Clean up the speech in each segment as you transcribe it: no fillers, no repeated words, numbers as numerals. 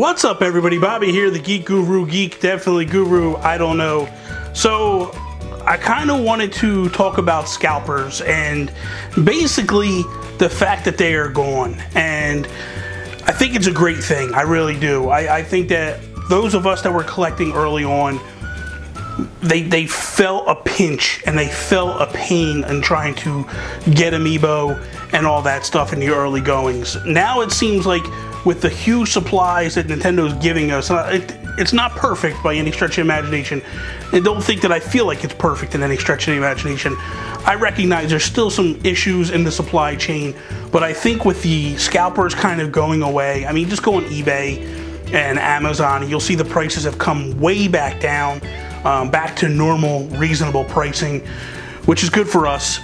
What's up, everybody? Bobby here, the Geek Guru. Geek, definitely Guru, I don't know. So, I kind of wanted to talk about scalpers and basically the fact that they are gone. And I think it's a great thing. I really do. I think that those of us that were collecting early on, they felt a pinch and they felt a pain in trying to get Amiibo and all that stuff in the early goings. Now it seems like with the huge supplies that Nintendo's giving us, it's not perfect by any stretch of imagination. And don't think that I feel like it's perfect in any stretch of the imagination. I recognize there's still some issues in the supply chain, but I think with the scalpers kind of going away, I mean, just go on eBay and Amazon, you'll see the prices have come way back down, back to normal, reasonable pricing, which is good for us.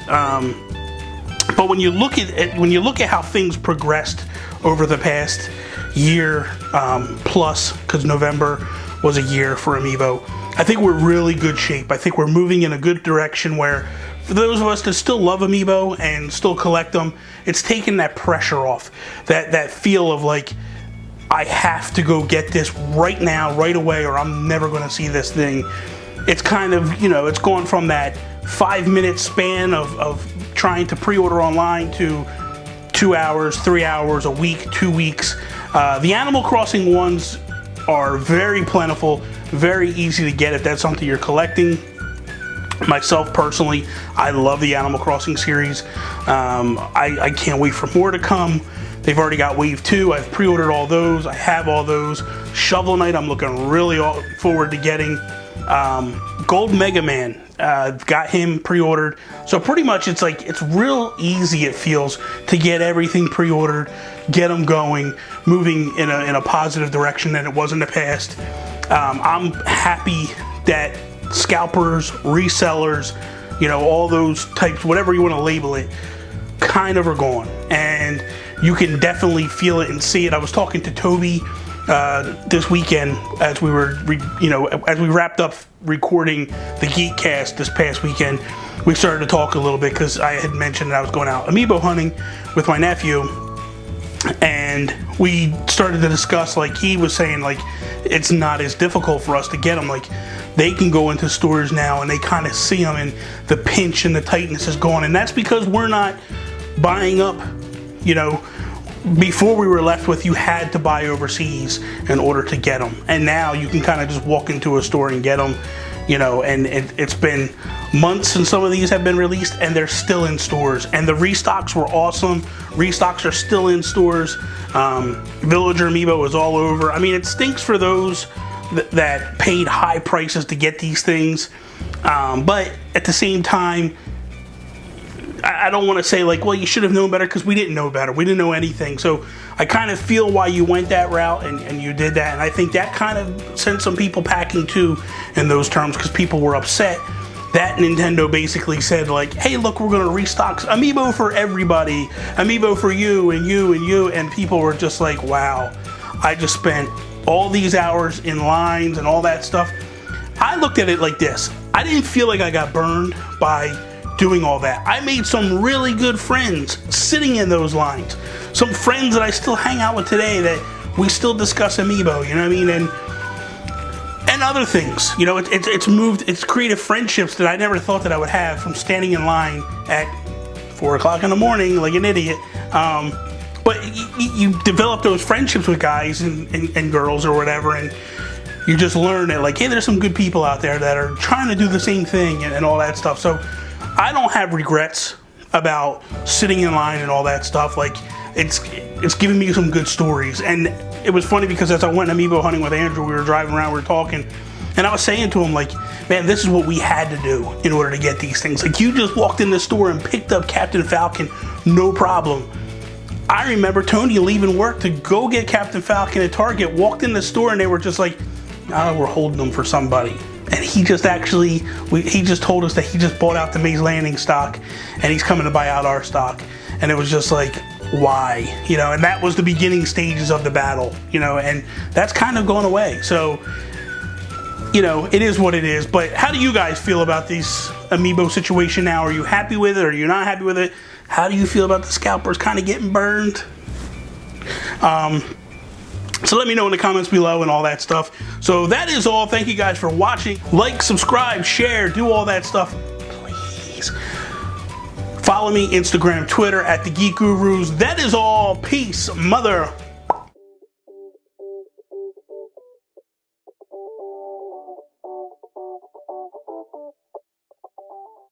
But when you look at how things progressed over the past year plus, because November was a year for Amiibo, I think we're really good shape. I think we're moving in a good direction where, for those of us that still love Amiibo and still collect them, it's taken that pressure off, that feel of like, I have to go get this right now, right away, or I'm never going to see this thing. It's kind of, you know, it's gone from that 5-minute span of trying to pre-order online to 2 hours, 3 hours, a week, 2 weeks. The Animal Crossing ones are very plentiful, very easy to get if that's something you're collecting. Myself personally, I love the Animal Crossing series. I can't wait for more to come. They've already got Wave 2. I've pre-ordered all those. I have all those. Shovel Knight, I'm looking really forward to getting. Gold Mega Man, got him pre-ordered. So pretty much it's like, it's real easy, it feels, to get everything pre-ordered, get them going, moving in a positive direction than it was in the past. I'm happy that scalpers, resellers, you know, all those types, whatever you want to label it, kind of are gone. And you can definitely feel it and see it. I was talking to TOBY this weekend as we were, as we wrapped up recording the Geek cast this past weekend. We started to talk a little bit because I had mentioned that I was going out Amiibo hunting with my nephew, and we started to discuss, like, he was saying, like, it's not as difficult for us to get them. Like, they can go into stores now and they kind of see them and the pinch and the tightness is gone, and that's because we're not buying up, you know. Before we were left with, you had to buy overseas in order to get them, and now you can kind of just walk into a store and get them, you know. And it's been months since some of these have been released, and they're still in stores, and the restocks were awesome. Restocks are still in stores. Villager Amiibo is all over. I mean, it stinks for those that paid high prices to get these things, but at the same time, I don't want to say, like, well, you should have known better, because we didn't know better. We didn't know anything. So I kind of feel why you went that route and you did that. And I think that kind of sent some people packing too in those terms, because people were upset that Nintendo basically said, like, hey, look, we're going to restock Amiibo for everybody. Amiibo for you and you and you. And people were just like, wow, I just spent all these hours in lines and all that stuff. I looked at it like this. I didn't feel like I got burned by doing all that. I made some really good friends sitting in those lines. Some friends that I still hang out with today that we still discuss Amiibo, you know what I mean? And other things, you know, it's created friendships that I never thought that I would have from standing in line at 4 o'clock in the morning like an idiot. But you develop those friendships with guys and girls or whatever, and you just learn that, like, hey, there's some good people out there that are trying to do the same thing and all that stuff. So I don't have regrets about sitting in line and all that stuff. Like, it's giving me some good stories. And it was funny because as I went Amiibo hunting with Andrew, we were driving around, we were talking, and I was saying to him, like, man, this is what we had to do in order to get these things. Like, you just walked in the store and picked up Captain Falcon, no problem. I remember Tony leaving work to go get Captain Falcon at Target, walked in the store, and they were just like, oh, we're holding them for somebody. And he just he just told us that he just bought out the Maze Landing stock, and he's coming to buy out our stock. And it was just like, why? You know, and that was the beginning stages of the battle, you know, and that's kind of gone away. So, you know, it is what it is. But how do you guys feel about this Amiibo situation now? Are you happy with it? Or are you not happy with it? How do you feel about the scalpers kind of getting burned? So let me know in the comments below and all that stuff. So that is all. Thank you guys for watching. Like, subscribe, share, do all that stuff. Please. Follow me, Instagram, Twitter, at the Geek Gurus. That is all. Peace, mother